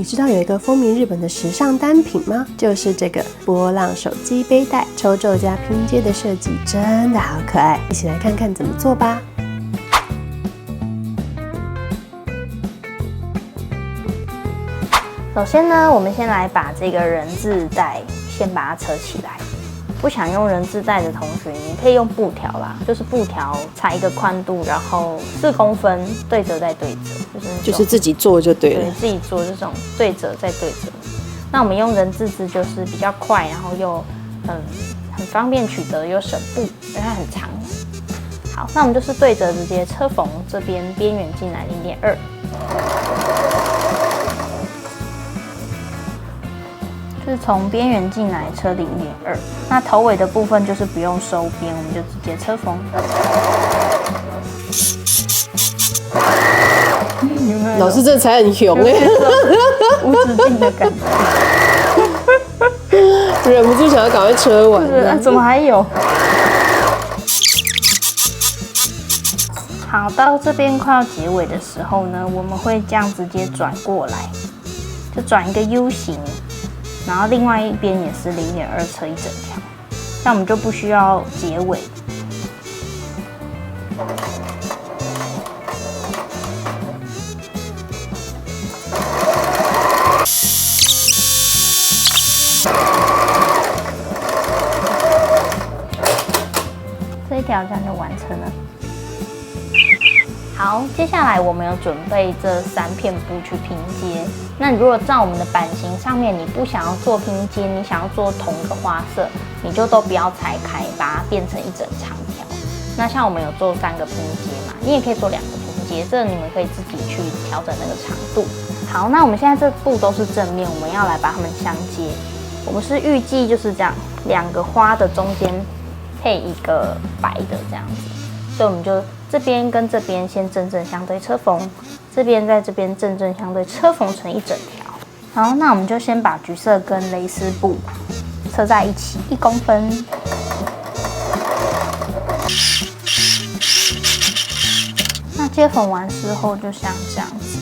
知道有一个风靡日本的时尚单品吗？就是这个波浪手机背带，抽皱加拼接的设计真的好可爱，一起来看看怎么做吧。首先呢，我们先来把这个人字带先把它扯起来。不想用人字带的同学，你可以用布条啦，就是布条裁一个宽度，然后4公分对折再对折，就是自己做就对了。对，自己做这种对折再对折。那我们用人字织就是比较快，然后又很方便取得，又省布，因为它很长。好，那我们就是对折直接车缝这边边缘进来0.2。是从边缘进来车0.2，那头尾的部分就是不用收边，我们就直接车缝。老师这才很凶哎，无止境的感觉，忍不住想要赶快车完。怎么还有？好，到这边快要结尾的时候呢，我们会这样直接转过来，就转一个 U 型。然后另外一边也是0.2车一整条，那我们就不需要结尾。这一条这样就完成了。好，接下来我们有准备这3片布去拼接。那你如果照我们的版型上面，你不想要做拼接，你想要做同一个花色，你就都不要拆开，把它变成一整长条。那像我们有做3个拼接嘛，你也可以做2个拼接，这你们可以自己去调整那个长度。好，那我们现在这布都是正面，我们要来把它们相接。我们是预计就是这样，2个花的中间配一个白的这样子，所以我们就这边跟这边先正正相对车缝，这边在这边正正相对车缝成一整条。好，那我们就先把橘色跟蕾丝布车在一起1公分。那接缝完之后就像这样子，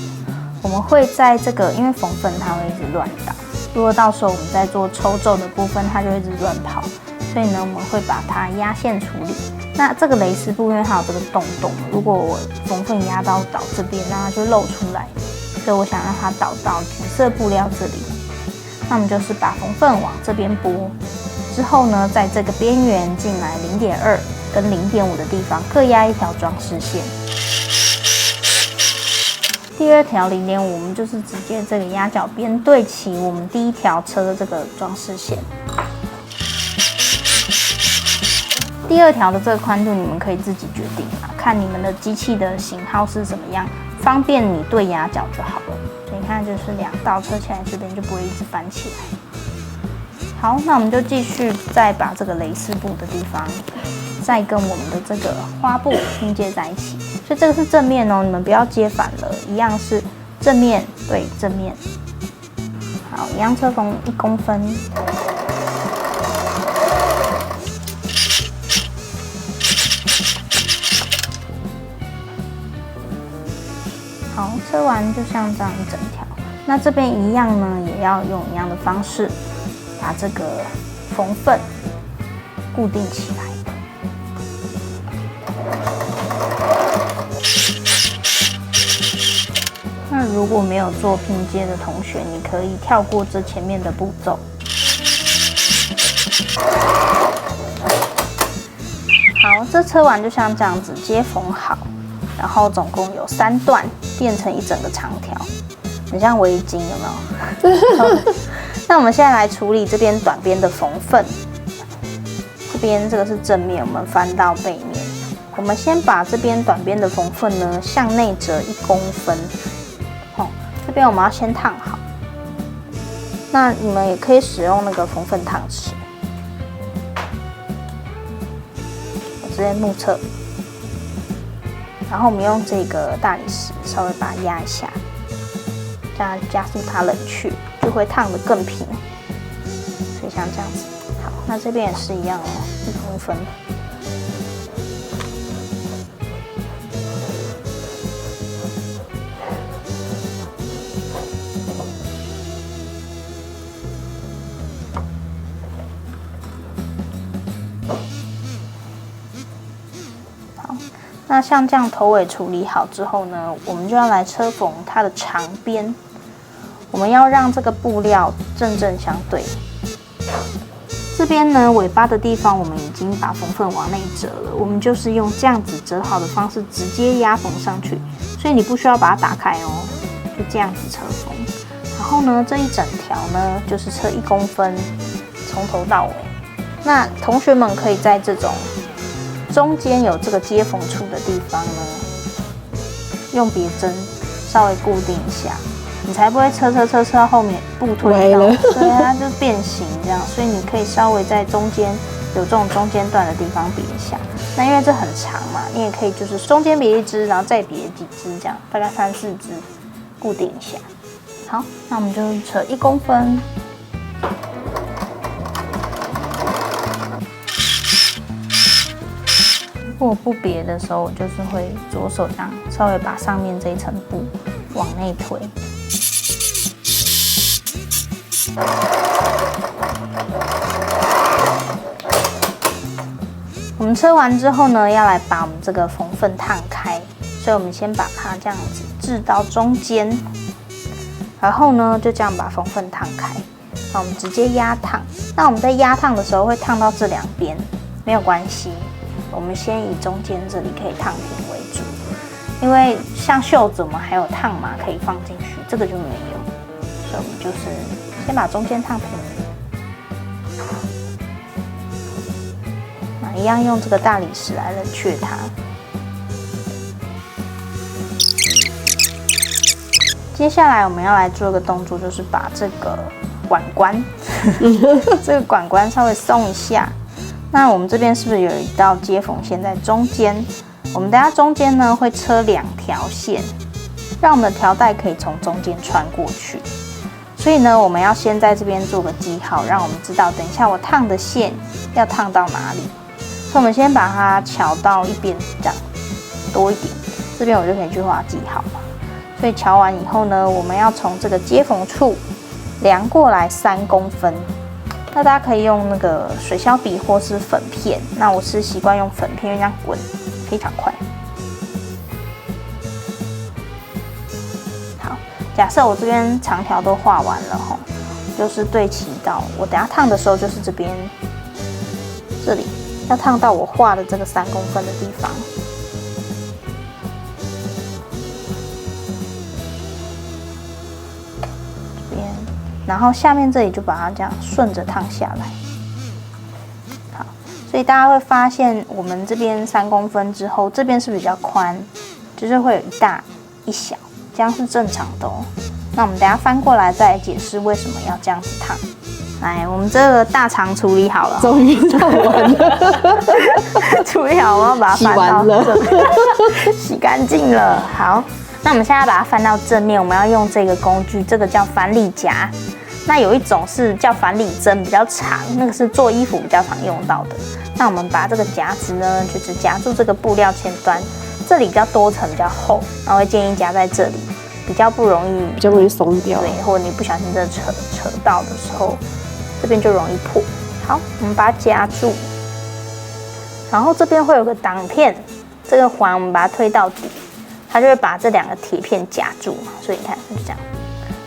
我们会在这个，因为缝粉它会一直乱倒，如果到时候我们在做抽皱的部分，它就会一直乱跑，所以呢我们会把它压线处理。那这个蕾丝布因为它有这个洞洞，如果我缝粉压到倒这边，那它就露出来，所以我想让它倒到橘色布料这里。那我们就是把缝粉往这边拨，之后呢，在这个边缘进来0.2跟0.5的地方各压一条装饰线。第2条0.5，我们就是直接这个压脚边对齐我们第1条车的这个装饰线。第2条的这个宽度你们可以自己决定啊，看你们的机器的型号是怎么样，方便你对压脚就好了。所以你看，就是2道车起来，这边就不会一直翻起来。好，那我们就继续再把这个蕾丝布的地方，再跟我们的这个花布拼接在一起。所以这个是正面哦，你们不要接反了，一样是正面对正面。好，一样车缝1公分。好，车完就像这样一整条。那这边一样呢，也要用一样的方式，把这个缝粉固定起来。那如果没有做拼接的同学，你可以跳过这前面的步骤。好，这车完就像这样子接缝好。然后总共有3段，变成一整个长条，很像围巾，有没有？那我们现在来处理这边短边的缝粉。这边这个是正面，我们翻到背面。我们先把这边短边的缝粉呢向内折1公分。这边我们要先烫好。那你们也可以使用那个缝粉烫尺，我直接目测。然后我们用这个大理石稍微把它压一下，这样加速它冷却，就会烫得更平。所以像这样子，好，那这边也是一样哦，1公分。好，那像这样头尾处理好之后呢，我们就要来车缝它的长边。我们要让这个布料正正相对。这边呢，尾巴的地方我们已经把缝缝往内折了，我们就是用这样子折好的方式直接压缝上去，所以你不需要把它打开哦，就这样子车缝。然后呢，这一整条呢就是车1公分，从头到尾。那同学们可以在这种中间有这个接缝处的地方呢，用别针稍微固定一下。你才不会车到后面布推到，对啊，它就变形这样。所以你可以稍微在中间有这种中间段的地方别一下。那因为这很长嘛，你也可以就是中间别一支，然后再别几支这样，大概3、4支固定一下。好，那我们就扯1公分。如果不别的时候，我就是会左手这样稍微把上面这一层布往内推。我们车完之后呢，要来把我们这个缝缝烫开，所以我们先把它这样子置到中间，然后呢就这样把缝缝烫开。那我们直接压烫。那我们在压烫的时候会烫到这2边，没有关系，我们先以中间这里可以烫平为主，因为像袖子我们还有烫码可以放进去，这个就没有，所以我们就是先把中间烫平，那一样用这个大理石来冷却它。接下来我们要来做一个动作，就是把这个管关，这个管关稍微松一下。那我们这边是不是有一道接缝线在中间？我们等下中间呢会车2条线，让我们的条带可以从中间穿过去。所以呢，我们要先在这边做个记号，让我们知道等一下我烫的线要烫到哪里。所以我们先把它翘到一边，这样多一点，这边我就可以去画记号嘛。所以翘完以后呢，我们要从这个接缝处量过来3公分。那大家可以用那个水消笔或是粉片，那我是习惯用粉片，因为这样滚非常快。好，假设我这边长条都画完了吼，就是对齐到我等下烫的时候，就是这边这里要烫到我画的这个3公分的地方。然后下面这里就把它这样顺着烫下来。好，所以大家会发现我们这边3公分之后，这边是比较宽，就是会有一大一小，这样是正常的哦。那我们等一下翻过来再来解释为什么要这样子烫。来，我们这个大肠处理好了，终于烫完了，处理好，我要把它翻到洗干净了。好。那我们现在把它翻到正面，我们要用这个工具，这个叫反理夹。那有一种是叫反理针，比较长，那个是做衣服比较常用到的。那我们把这个夹子呢，就是夹住这个布料前端，这里比较多层，比较厚，然后会建议夹在这里，比较不容易松掉。对，或者你不小心这扯到的时候，这边就容易破。好，我们把它夹住，然后这边会有个挡片，这个环我们把它推到底。它就会把这2个铁片夹住嘛，所以你看就这样。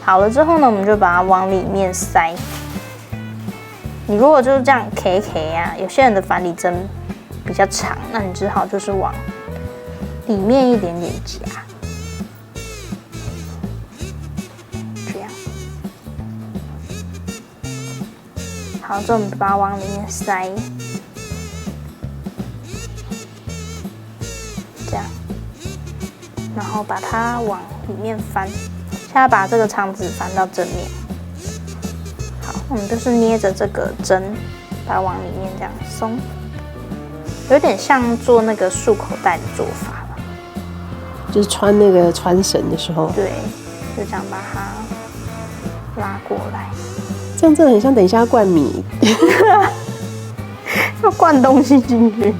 好了之后呢，我们就把它往里面塞。你如果就是这样 K 啊，有些人的反理针比较长，那你只好就是往里面一点点夹，这样。好，之后我们把它往里面塞，这样。然后把它往里面翻，现在把这个肠子翻到正面。好，我们就是捏着这个针，把它往里面这样松，有点像做那个束口袋的做法了。就是穿那个穿绳的时候，对，就这样把它拉过来。这样真的很像等一下要灌米，要灌东西进去。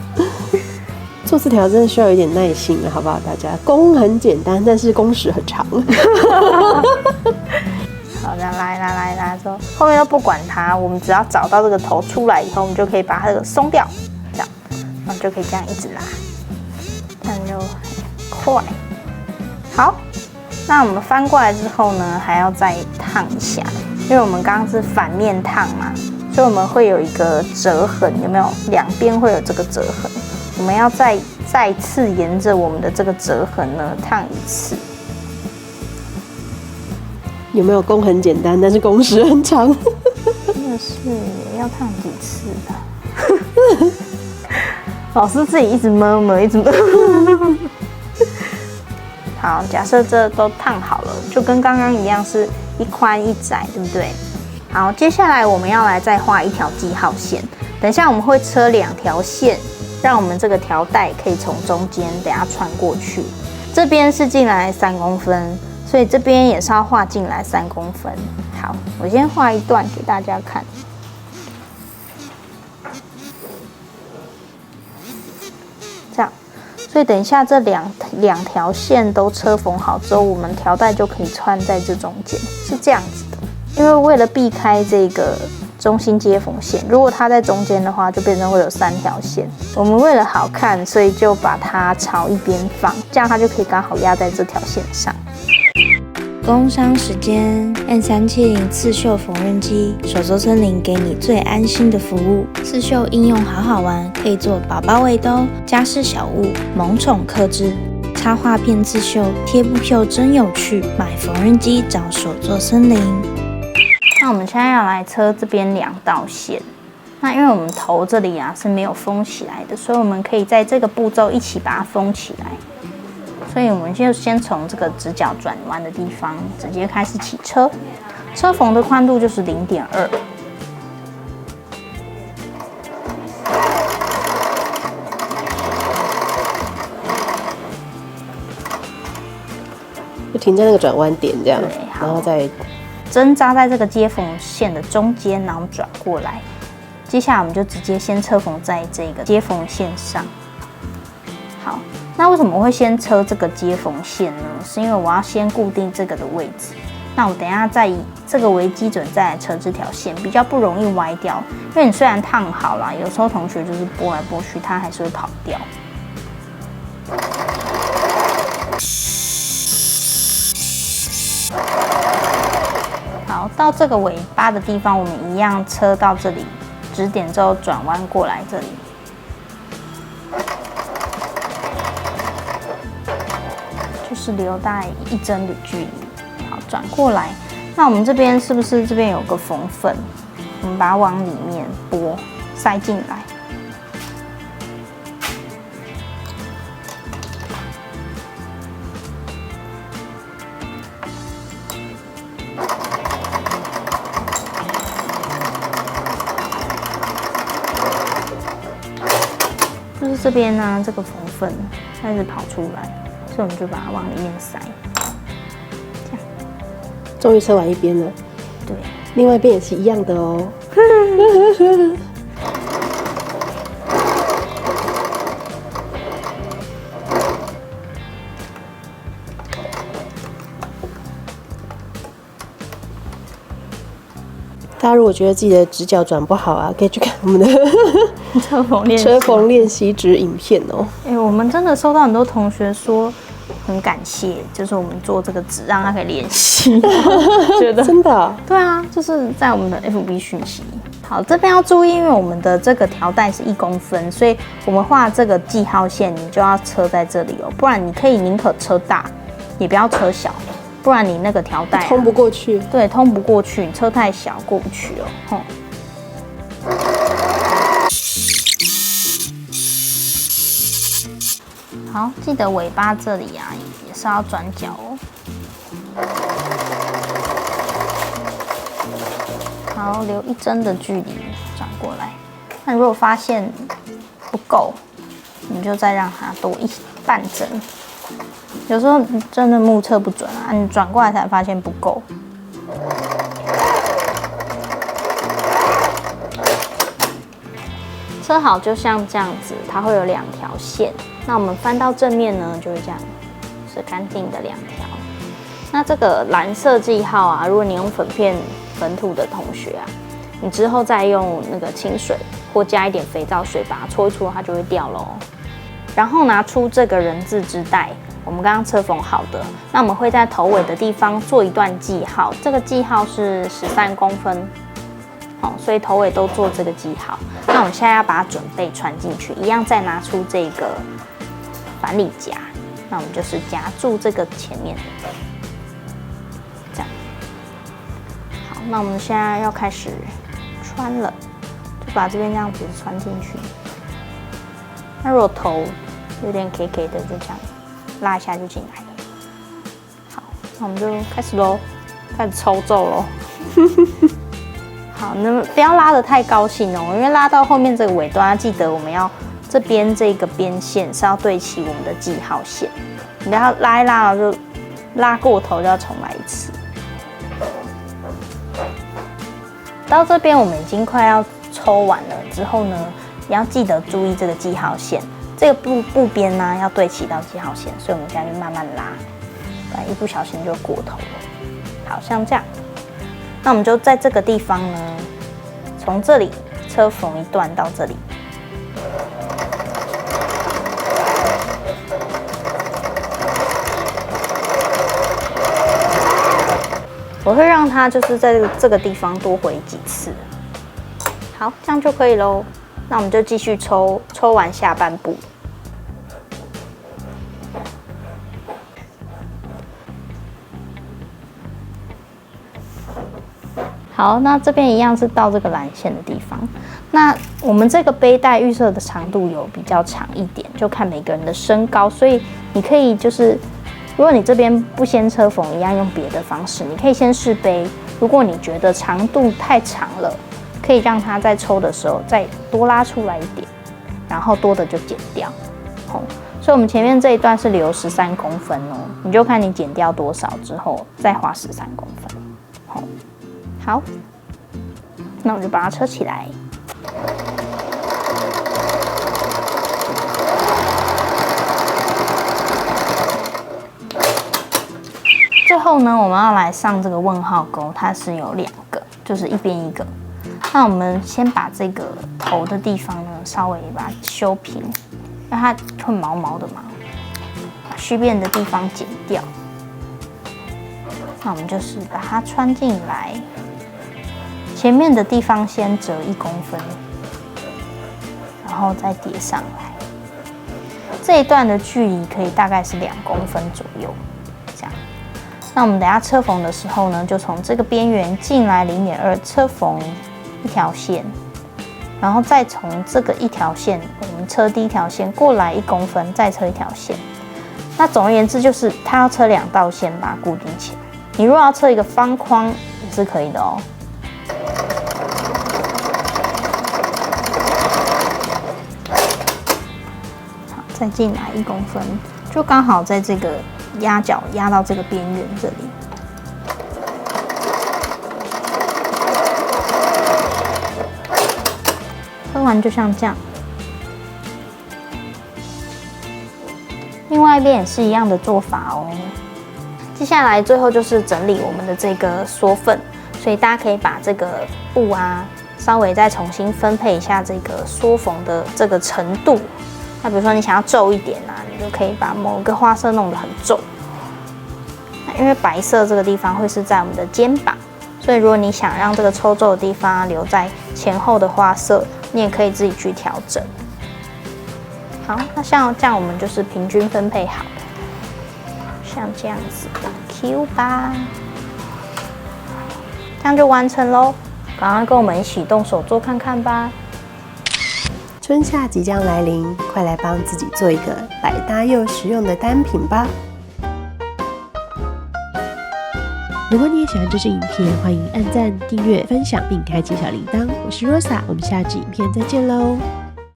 做这条真的需要有点耐心了，好不好？大家工很简单，但是工时很长。好，这样拉之后，后面都不管它，我们只要找到这个头出来以后，我们就可以把它这个松掉，这样，然后就可以这样一直拉。快。好，那我们翻过来之后呢，还要再烫一下，因为我们刚刚是反面烫嘛，所以我们会有一个折痕，有没有？两边会有这个折痕，我们要再次沿着我们的这个折痕呢烫一次。有没有工很简单，但是工时很长？真的是要烫几次的？老师自己一直摸摸，一直摸。好，假设这都烫好了，就跟刚刚一样是一宽一窄，对不对？好，接下来我们要来再画一条记号线。等一下我们会车2条线，让我们这个条带可以从中间等下穿过去。这边是进来3公分，所以这边也是要画进来3公分。好，我先画一段给大家看。这样，所以等一下这两条线都车缝好之后，我们条带就可以穿在这中间，是这样子的。因为为了避开这个中心接缝线，如果它在中间的话，就变成会有3条线。我们为了好看，所以就把它朝一边放，这样它就可以刚好压在这条线上。工商时间 ，N370刺绣缝纫机，手作森林给你最安心的服务。刺绣应用好好玩，可以做宝宝围兜、家事小物、萌宠客制。插画片刺绣，贴布绣真有趣。买缝纫机找手作森林。那我们现在要来车这边2道线。那因为我们头这里啊是没有封起来的，所以我们可以在这个步骤一起把它封起来。所以我们就先从这个直角转弯的地方直接开始起车，车缝的宽度就是0.2。就停在那个转弯点这样，然后再针扎在这个接缝线的中间，然后转过来。接下来我们就直接先车缝在这个接缝线上。好。那为什么会先车这个接缝线呢？是因为我要先固定这个的位置。那我等一下再以这个为基准再来车这条线，比较不容易歪掉。因为你虽然烫好了，有时候同学就是拨来拨去，它还是会跑掉。好，到这个尾巴的地方，我们一样车到这里，指点之后转弯过来这里。就是留大概1针的距离，好，转过来。那我们这边是不是这边有个缝份？我们把它往里面拨，塞进来。就是这边呢，这个缝份开始跑出来。所以我们就把它往里面塞，这样。终于车完一边了。对，另外一边也是一样的哦。大家如果觉得自己的直角转不好啊，可以去看我们的车缝练习纸影片哦。我们真的收到很多同学说很感谢，就是我们做这个纸让他可以练习，觉得真的啊？对啊，就是在我们的 FB 讯息。好，这边要注意，因为我们的这个条带是1公分，所以我们画这个记号线，你就要车在这里哦，不然你可以宁可车大，也不要车小。不然你那个条带通不过去，对，通不过去，你车太小过不去哦。好，记得尾巴这里啊，也是要转角哦。好，留1针的距离转过来。那如果发现不够，你就再让它多半针。有时候真的目测不准啊，你转过来才发现不够。车好就像这样子，它会有2条线。那我们翻到正面呢，就会这样，是干净的2条。那这个蓝色记号啊，如果你用粉片粉土的同学啊，你之后再用那个清水或加一点肥皂水把它搓一搓，它就会掉了哦。然后拿出这个人字织带，我们刚刚车缝好的，那我们会在头尾的地方做一段记号，这个记号是13公分，好，所以头尾都做这个记号。那我们现在要把它准备穿进去，一样再拿出这个反里夹，那我们就是夹住这个前面，这样。好，那我们现在要开始穿了，就把这边这样子穿进去。那如果头有点 K K 的，就这样拉一下就进来了。好，那我们就开始咯，开始抽皱咯。好，那么不要拉得太高兴哦，因为拉到后面这个尾端，要记得我们要这边这个边线是要对齐我们的记号线，你不要拉一拉就拉过头，就要重来一次。到这边我们已经快要抽完了之后呢，也要记得注意这个记号线，这个布边呢要对齐到记号线，所以我们现在就慢慢拉，不然一不小心就过头了。好像这样，那我们就在这个地方呢，从这里车缝一段到这里。我会让它就是在这个地方多回几次。好，这样就可以咯。那我们就继续抽完下半部。好，那这边一样是到这个蓝线的地方。那我们这个背带预设的长度有比较长一点，就看每个人的身高，所以你可以就是，如果你这边不先车缝，一样用别的方式，你可以先试背。如果你觉得长度太长了，可以让它在抽的时候再多拉出来一点，然后多的就剪掉。所以我们前面这一段是留13公分哦，你就看你剪掉多少之后再画13公分。好，那我就把它车起来。最后呢，我们要来上这个问号钩，它是有2个，就是一边一个。那我们先把这个头的地方呢，稍微把它修平，因为它会毛毛的嘛，把虚边的地方剪掉。那我们就是把它穿进来，前面的地方先折1公分，然后再叠上来。这一段的距离可以大概是2公分左右，这样。那我们等一下车缝的时候呢，就从这个边缘进来0.2车缝1条线，然后再从这个1条线，我们车第1条线过来1公分，再车1条线。那总而言之，就是它要车2道线把它固定起来。你如果要车一个方框也是可以的哦。好，再进来1公分，就刚好在这个压角压到这个边缘这里。车完就像这样，另外一边也是一样的做法哦。接下来最后就是整理我们的这个缩份，所以大家可以把这个布啊稍微再重新分配一下这个缩缝的这个程度。那比如说你想要皱一点啊，你就可以把某个花色弄得很皱。因为白色这个地方会是在我们的肩膀，所以如果你想让这个抽皱的地方留在前后的花色，你也可以自己去调整。好，那像这样我们就是平均分配好了，像这样子 Q 吧，这样就完成咯。赶快跟我们一起动手做看看吧。春夏即将来临，快来帮自己做一个百搭又实用的单品吧！如果你也喜欢这支影片，欢迎按赞、订阅、分享并开启小铃铛。我是 Rosa，我们下支影片再见喽！